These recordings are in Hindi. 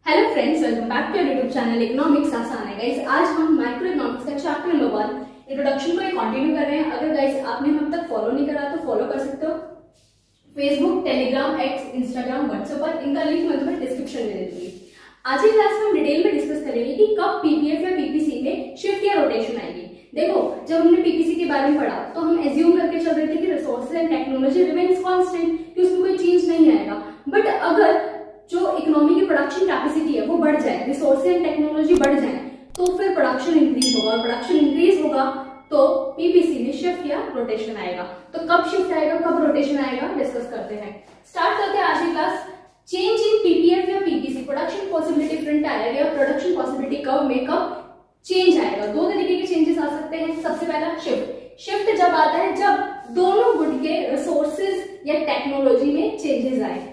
Hello friends, welcome back to YouTube channel economics आसान है। गाइस, आज हम माइक्रो इकोनॉमिक्स का चैप्टर नंबर 1 इंट्रोडक्शन को कंटिन्यू कर रहे हैं। अगर गाइस आपने हम तक फॉलो नहीं करा तो फॉलो कर सकते हो Facebook, Telegram, x, Instagram, WhatsApp पर। इनका लिंक मैं तुम्हें डिस्क्रिप्शन में दे दूंगी। आज की क्लास में हम डिटेल में डिस्कस करेंगे कि कब पीपीएफ या पीपीसी में शिफ्ट या रोटेशन आएगी। देखो, जब हमने पीपीसी के बारे में पढ़ा तो हम एज्यूम करके चल रहे थे कि resources and technology remains constant, कि उसमें कोई चेंज नहीं आएगा। बट अगर जो इकोनॉमी की प्रोडक्शन कैपेसिटी है वो बढ़ जाए, रिसोर्सेज एंड टेक्नोलॉजी बढ़ जाए, तो फिर प्रोडक्शन इंक्रीज होगा, और प्रोडक्शन इंक्रीज होगा तो पीपीसी में शिफ्ट या रोटेशन आएगा। तो कब शिफ्ट आएगा, कब रोटेशन आएगा, डिस्कस करते हैं। स्टार्ट करते हैं आज की क्लास। चेंज इन पीपीएफ या पीपीसी, प्रोडक्शन पॉसिबिलिटी फ्रंट आएगा या प्रोडक्शन पॉसिबिलिटी कर्व में कब चेंज आएगा। दो तरीके के चेंजेस आ सकते हैं। सबसे पहला शिफ्ट। शिफ्ट जब आता है जब दोनों गुड के रिसोर्सेज या टेक्नोलॉजी में चेंजेस आए।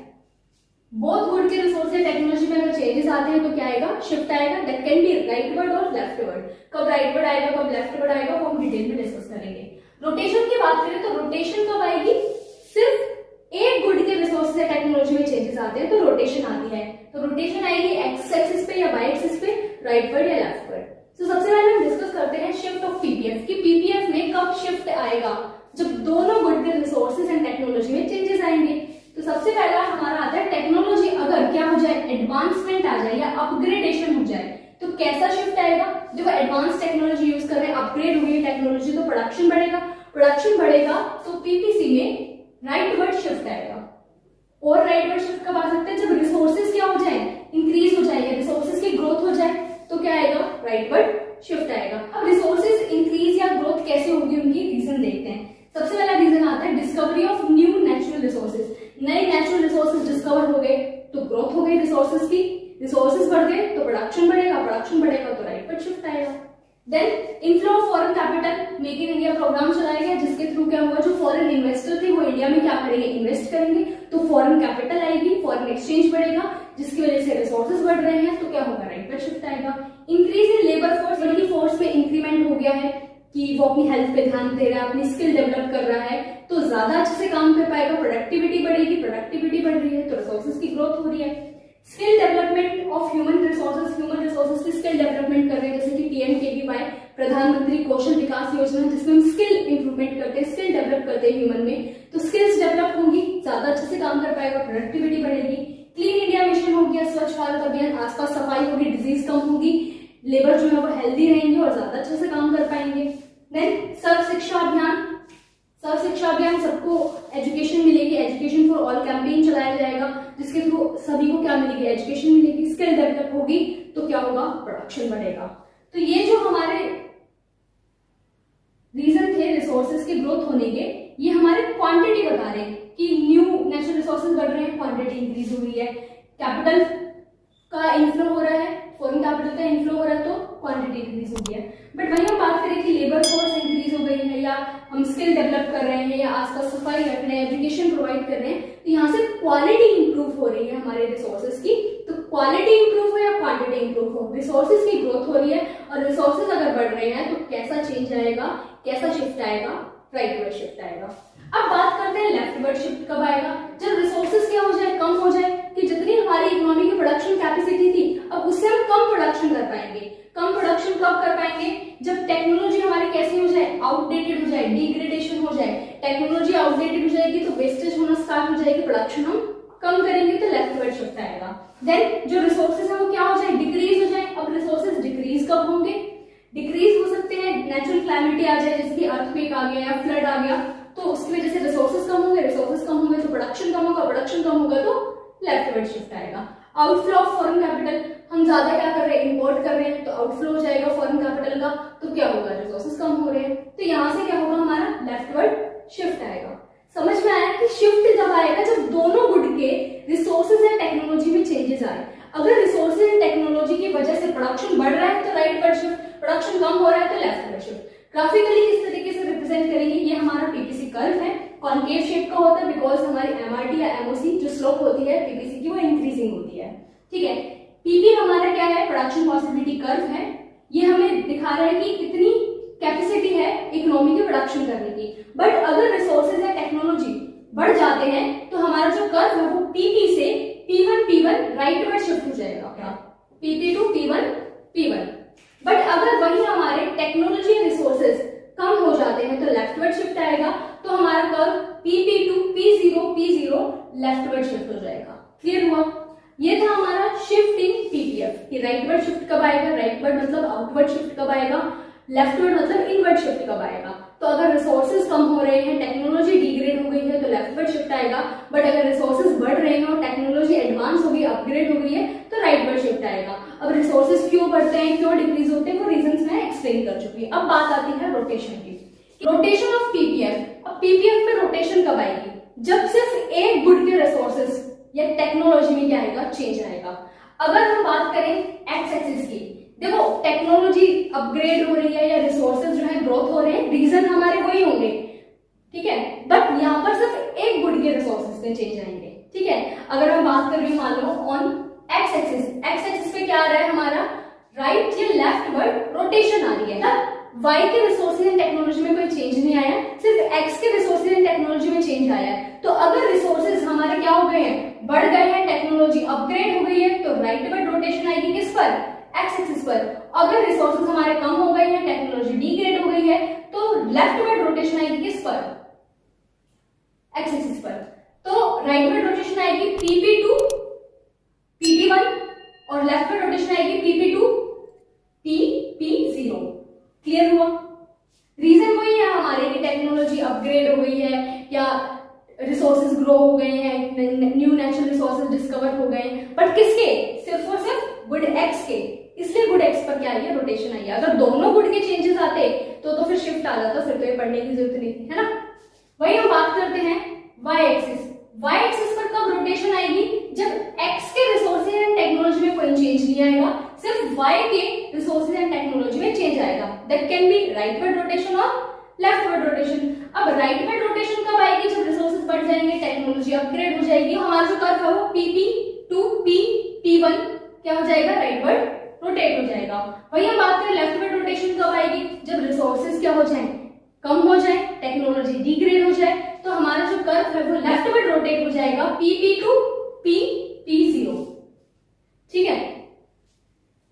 बोथ गुड के रिसोर्स या टेक्नोलॉजी में अगर चेंजेस आते हैं तो क्या आएगा, शिफ्ट आएगा। दैट कैन बी राइटवर्ड और लेफ्टवर्ड। कब राइटवर्ड आएगा, कब लेफ्टवर्ड आएगा, वो हम डिटेल में डिस्कस करेंगे। रोटेशन की बात करें तो रोटेशन कब आएगी, सिर्फ एक गुड के रिसोर्स या टेक्नोलॉजी में चेंजेस आते हैं तो रोटेशन आती है। तो रोटेशन आएगी एक्स एक्सिस पे या वाई एक्सिस पे, राइटवर्ड या लेफ्टवर्ड। तो सबसे पहले हम डिस्कस करते हैं शिफ्ट ऑफ पीपीएफ कि पीपीएफ में कब शिफ्ट आएगा, जब दोनों गुड के रिसोर्सेज एंड टेक्नोलॉजी में चेंजेस आएंगे। तो सबसे पहला हमारा आता है टेक्नोलॉजी अगर क्या हो जाए, एडवांसमेंट आ जाए या अपग्रेडेशन हो जाए तो कैसा शिफ्ट आएगा। देखो, एडवांस टेक्नोलॉजी यूज कर रहे हैं, अपग्रेड हो गई टेक्नोलॉजी, तो प्रोडक्शन बढ़ेगा। प्रोडक्शन बढ़ेगा तो पीपीसी में राइटवर्ड शिफ्ट आएगा। और राइटवर्ड शिफ्ट कब आ सकते हैं, जब रिसोर्सेज क्या हो जाए, इंक्रीज हो जाए या रिसोर्सेज की ग्रोथ हो जाए तो क्या आएगा, राइटवर्ड शिफ्ट आएगा। अब रिसोर्सेज इंक्रीज या ग्रोथ कैसे होगी, उनकी रीजन देखते हैं। सबसे पहला रीजन आता है discovery of new natural resources. नए नेचुरल रिसोर्सेज डिस्कवर हो गए तो ग्रोथ हो गई रिसोर्सेज की, रिसोर्सेज बढ़ गए तो प्रोडक्शन बढ़ेगा, प्रोडक्शन बढ़ेगा तो राइटवर्ड शिफ्ट आएगा। Then inflow of foreign capital, make in India programme चलाया गया जिसके थ्रू क्या हुआ, जो फॉरेन इन्वेस्टर थे वो इंडिया में क्या करेंगे, इन्वेस्ट करेंगे, तो फॉरेन कैपिटल आएगी, फॉरेन एक्सचेंज बढ़ेगा, जिसकी वजह से रिसोर्सेज बढ़ रहे हैं तो क्या होगा, राइटवर्ड शिफ्ट आएगा। Increase in labour force, working force में इंक्रीमेंट हो गया है कि वो अपनी हेल्थ पे ध्यान दे रहा है, अपनी स्किल डेवलप कर रहा है, तो ज्यादा अच्छे से काम कर पाएगा, प्रोडक्टिविटी बढ़ेगी, प्रोडक्टिविटी बढ़ रही है तो रिसोर्सेज की ग्रोथ हो रही है। Skill development of human resources की स्किल डेवलपमेंट कर रहे हैं, जैसे कि पीएमकेवीवाई, प्रधानमंत्री कौशल विकास योजना, जिसमें हम स्किल इंप्रूवमेंट करते हैं, स्किल डेवलप करते हैं ह्यूमन में, तो स्किल्स डेवलप होंगी, ज्यादा अच्छे से काम कर पाएगा, प्रोडक्टिविटी बढ़ेगी। क्लीन इंडिया मिशन हो गया, स्वच्छ भारत अभियान, आसपास सफाई होगी, डिजीज कम होगी, लेबर जो है वो हेल्दी रहेंगे और ज्यादा अच्छे से काम कर पाएंगे। देन सर्व शिक्षा अभियान, सर्व शिक्षा अभियान, सबको एजुकेशन मिलेगी, एजुकेशन फॉर ऑल कैंपेन चलाया जाएगा, जिसके थ्रू सभी को क्या मिलेगी, एजुकेशन मिलेगी, स्किल डेवलप होगी तो क्या होगा, प्रोडक्शन बढ़ेगा। तो ये जो हमारे रीजन थे रिसोर्सेज के ग्रोथ होने के, ये हमारे क्वांटिटी बता रहे हैं कि न्यू नेचुरल रिसोर्सेज बढ़ रहे हैं, क्वांटिटी इंक्रीज हो रही है, कैपिटल का इनफ्लो हो रहा है, फॉरेन कैपिटल का इनफ्लो हो रहा है तो क्वांटिटी इंक्रीज हो गई है। बट वहीं हम बात करें कि लेबर फोर्स इंक्रीज हो गई है, या हम स्किल डेवलप कर रहे हैं, या आसपास सफाई रख रहे हैं, एजुकेशन प्रोवाइड कर रहे हैं, तो यहाँ से क्वालिटी इंप्रूव हो रही है हमारे रिसोर्सेज की। तो क्वालिटी इंप्रूव हो या क्वांटिटी इंप्रूव हो, रिसोर्सेज की ग्रोथ हो रही है, और रिसोर्सेज अगर बढ़ रहे हैं तो कैसा चेंज आएगा, कैसा शिफ्ट आएगा, राइटवर्ड शिफ्ट आएगा। अब बात करते हैं लेफ्टवर्ड शिफ्ट कब आएगा, जब रिसोर्सेज क्या हो जाए, कम हो जाए, कि जितनी हमारी इकोनॉमी की प्रोडक्शन कैपेसिटी थी अब उससे हम कम प्रोडक्शन कर पाएंगे। कम प्रोडक्शन कब कर पाएंगे, जब टेक्नोलॉजी हमारी कैसी हो जाए, आउटडेटेड हो जाए, डिग्रेडेशन हो जाए। टेक्नोलॉजी आउटडेटेड हो जाएगी तो वेस्टेज होना स्टार्ट हो जाएगी, प्रोडक्शन हम कम करेंगे तो लेफ्टवर्ड शिफ्ट आएगा। देन जो रिसोर्सेज है वो क्या हो जाए, डिक्रीज हो जाए। अब रिसोर्सेज डिक्रीज कब होंगे, डिक्रीज हो सकते हैं नेचुरल क्लाइमेटी आ जाए, जैसे कि अर्थक्वेक आ गया या फ्लड आ गया, तो उसकी वजह से रिसोर्सेज कम होंगे, रिसोर्सेज कम होंगे तो प्रोडक्शन कम होगा, प्रोडक्शन कम होगा तो लेफ्टवर्ड शिफ्ट आएगा। आउटफ्लो ऑफ फॉरेन कैपिटल, हम ज्यादा क्या कर रहे हैं, इंपोर्ट कर रहे हैं, तो आउटफ्लो हो जाएगा फॉरेन कैपिटल का, तो क्या होगा, रिसोर्सेज कम हो रहे हैं, तो यहाँ से क्या होगा, हमारा लेफ्टवर्ड शिफ्ट आएगा। समझ में आया कि शिफ्ट जब आएगा जब दोनों गुड के रिसोर्सेज एंड टेक्नोलॉजी में चेंजेस आए। अगर रिसोर्सेज एंड टेक्नोलॉजी की वजह से प्रोडक्शन बढ़ रहा है तो राइटवर्ड शिफ्ट, प्रोडक्शन कम हो रहा है तो लेफ्टवर्ड शिफ्ट। ग्राफिकली किस तरीके से रिप्रेजेंट करेंगे, ये हमारा पीपीसी कर्व है, कॉन्केव शेप का होता है, बिकॉज हमारी एमआरटी या एमओसी जो स्लोप होती है पीपीसी की वो इंक्रीजिंग होती है। ठीक है, पीपी हमारा क्या है, प्रोडक्शन पॉसिबिलिटी कर्व है, ये हमें दिखा रहा है कि कितनी कैपेसिटी है इकोनॉमी की प्रोडक्शन करने की। बट अगर रिसोर्सेज या टेक्नोलॉजी बढ़ जाते हैं तो हमारा जो कर्व है वो पीपी से P1 राइटवर्ड शिफ्ट हो जाएगा, PP टू P1 बट अगर वही हमारे टेक्नोलॉजी रिसोर्सेज कम हो जाते हैं तो लेफ्टवर्ड शिफ्ट आएगा, तो हमारा curve PP to P0 leftward shift हो जाएगा। क्लियर हुआ? ये था हमारा शिफ्ट इन पीपीएफ कि राइटवर्ड शिफ्ट कब आएगा, राइटवर्ड मतलब आउटवर्ड शिफ्ट कब आएगा, लेफ्टवर्ड मतलब इनवर्ड शिफ्ट कब आएगा। तो अगर रिसोर्सेज कम हो रहे हैं, टेक्नोलॉजी डिग्रेड हो गई है तो लेफ्टवर्ड शिफ्ट आएगा, बट अगर रिसोर्सेज बढ़ रहे हैं और टेक्नोलॉजी एडवांस हो गई, अपग्रेड हो गई है तो राइटवर्ड शिफ्ट आएगा। अब रिसोर्सेज क्यों बढ़ते हैं, क्यों डिक्रीज होते हैं, वो रीजंस मैं एक्सप्लेन कर चुकी हूँ। अब बात आती है रोटेशन की। Rotation of PPF. अब पीपीएफ में रोटेशन कब आएगी? जब सिर्फ एक गुड के रिसोर्सेज या टेक्नोलॉजी में क्या आएगा, चेंज आएगा। अगर हम बात करें एक्स एक्सिस की, देखो टेक्नोलॉजी अपग्रेड हो रही है या रिसोर्सेज जो है ग्रोथ हो रहे हैं, रीजन हमारे वही होंगे, ठीक है, बट यहाँ पर सिर्फ एक गुड के रिसोर्सेज में चेंज आएंगे, ठीक है। अगर हम बात कर रही हूँ मान लो ऑन एक्स एक्सिस पे क्या आ रहा है हमारा, राइट या लेफ्टवर्ड रोटेशन आ रही है ना। वाई के रिसोर्सेज एंड टेक्नोलॉजी में कोई चेंज नहीं आया, सिर्फ एक्स के रिसोर्सेज एंड टेक्नोलॉजी में चेंज आया है। तो अगर रिसोर्सेज हमारे क्या हो गए हैं, बढ़ गए हैं, टेक्नोलॉजी अपग्रेड हो गई है, तो राइटवर्ड रोटेशन आएगी किस पर, एक्स एक्सिस पर। अगर रिसोर्सेज हमारे कम हो गए हैं, टेक्नोलॉजी डिग्रेड हो गई है, तो लेफ्टवर्ड रोटेशन आएगी किस पर, एक्स एक्सिस पर। तो राइटवर्ड रोटेशन आएगी PP टू PP1 और लेफ्टवर्ड रोटेशन आएगी PP टू PP0। क्लियर हुआ? रीजन वही है हमारे कि टेक्नोलॉजी अपग्रेड हो गई है या रिसोर्सेज ग्रो हो गए हैं, न्यू नेचुरल रिसोर्सेज डिस्कवर हो गए, बट किसके, सिर्फ और सिर्फ गुड एक्स के, इसलिए गुड एक्स पर क्या आई है, रोटेशन आई है। अगर दोनों गुड के चेंजेस आते तो फिर शिफ्ट आ जाता, फिर तो ये पढ़ने की जरूरत नहीं थी, है ना। वही हम बात करते हैं वाई एक्सिस। वाई एक्सिस पर कब रोटेशन आएगी, जब एक्स के रिसोर्सेज एंड टेक्नोलॉजी में कोई चेंज नहीं आएगा, सिर्फ वाई के रिसोर्सेज एंड टेक्नोलॉजी में चेंज आएगा। That can be rightward rotation और लेफ्टवर्ड रोटेशन। अब राइटवर्ड रोटेशन कब आएगी, जब रिसोर्सेज बढ़ जाएंगे, टेक्नोलॉजी अपग्रेड हो जाएगी, हमारा जो कर्व है वो PP टू P1 क्या हो जाएगा, राइटवर्ड रोटेट हो जाएगा। वही हम बात करें लेफ्टवर्ड रोटेशन कब आएगी, जब रिसोर्सेज क्या हो जाए, कम हो जाए, टेक्नोलॉजी डिग्रेड हो जाए, तो हमारा जो कर्व है वो लेफ्टवर्ड रोटेट हो जाएगा PP टू P0। ठीक है,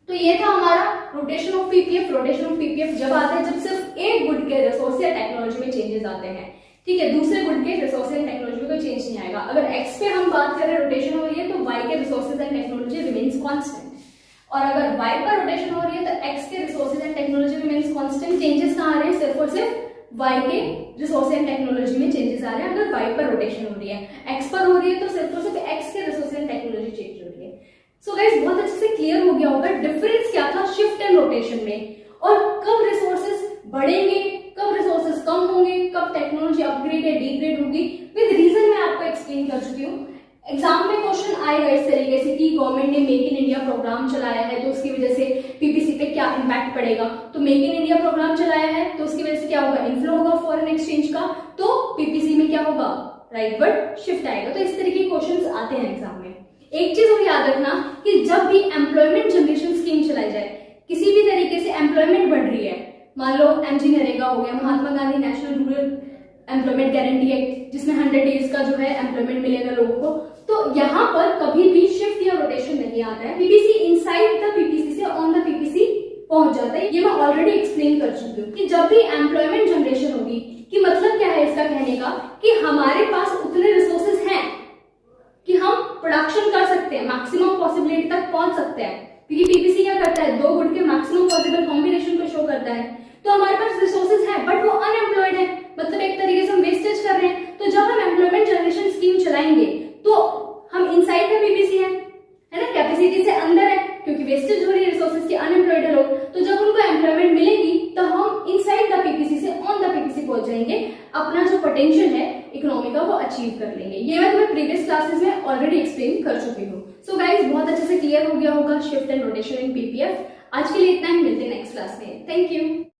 तो ये था हमारा rotation of PPF. Rotation of PPF जब आता है जब सिर्फ एक गुड के रिसोर्स या टेक्नोलॉजी में चेंजेस आते हैं, ठीक है, दूसरे गुड के रिसोर्स एंड टेक्नोलॉजी में कोई चेंज नहीं आएगा। अगर एक्स पे हम बात करें रोटेशन हो रही है तो वाई के resources and technology remains constant, और अगर वाई पर रोटेशन हो रही है तो एक्स के resources and technology remains constant. Changes कहाँ आ रहे हैं, सिर्फ और सिर्फ वाई के रिसोर्स एंड टेक्नोलॉजी में चेंजेस आ रहे हैं। अगर वाई पर रोटेशन हो रही है, एक्स पर हो रही है तो सिर्फ और सिर्फ एक्स के रिसोर्स एंड टेक्नोलॉजी चेंज हो रही है। सो गाइस बहुत अच्छे से क्लियर हो गया होगा डिफरेंस क्या था शिफ्ट एंड रोटेशन में, और कब रिसोर्सेज बढ़ेंगे, कब रिसोर्सेज कम होंगे, कब टेक्नोलॉजी अपग्रेड या डिग्रेड होगी, विद रीजन मैं आपको एक्सप्लेन कर चुकी हूँ। एग्जाम में क्वेश्चन आएगा इस तरीके से कि गवर्नमेंट ने मेक इन इंडिया प्रोग्राम चलाया है तो उसकी वजह से पीपीसी पे क्या इम्पैक्ट पड़ेगा। तो मेक इन इंडिया प्रोग्राम चलाया है तो उसकी वजह से क्या होगा, इनफ्लो होगा फॉरेन एक्सचेंज का, तो पीपीसी में क्या होगा, राइटवर्ड शिफ्ट आएगा। तो इस तरीके के क्वेश्चंस आते हैं एग्जाम में। एक चीज और याद रखना कि जब भी एम्प्लॉयमेंट जनरेशन स्कीम चलाई जाए, किसी भी तरीके से एम्प्लॉयमेंट बढ़ रही है, मान लो एमजी नरेगा हो गया, Mahatma Gandhi national rural employment guarantee act जिसमें 100 डेज का जो है एम्प्लॉयमेंट मिलेगा लोगों को, तो यहाँ पर कभी भी शिफ्ट या रोटेशन नहीं आता है। पीपीसी इनसाइड द पीपीसी से ऑन द पीपीसी पहुंच जाता है। ये मैं ऑलरेडी एक्सप्लेन कर चुकी हूँ कि जब भी एम्प्लॉयमेंट जनरेशन होगी, कि मतलब क्या है इसका कहने का, कि हमारे पास उतने रिसोर्सेज हैं कि हम प्रोडक्शन कर सकते हैं, मैक्सिमम पॉसिबिलिटी तक पहुंच सकते हैं, क्योंकि पीपीसी क्या करता है, दो गुड के मैक्सिमम पॉसिबल कॉम्बिनेशन को शो करता है। तो हमारे पास रिसोर्सेज है बट वो अनएम्प्लॉयड है, मतलब एक तरीके से हम वेस्टेज कर रहे हैं। तो जब हम एम्प्लॉयमेंट जनरेशन स्कीम चलाएंगे तो हम इनसाइड द पीपीसी है ना, कैपेसिटी से अंदर है, क्योंकि वेस्टेज हो रही है रिसोर्सेज की, अनएम्प्लॉयड है लोग। तो जब उनको एम्प्लॉयमेंट मिलेगी तो हम इनसाइड द पीपीसी से ऑन द पीपीसी पहुंच जाएंगे, अपना जो पोटेंशियल है इकोनॉमी का वो अचीव कर लेंगे। ये मैं तुम्हें प्रीवियस क्लासेस में ऑलरेडी एक्सप्लेन कर चुकी हूँ। सो गाइज बहुत अच्छे से क्लियर हो गया होगा shift and rotation in PPF. आज के लिए इतना ही, मिलते हैं नेक्स्ट क्लास में। Thank you.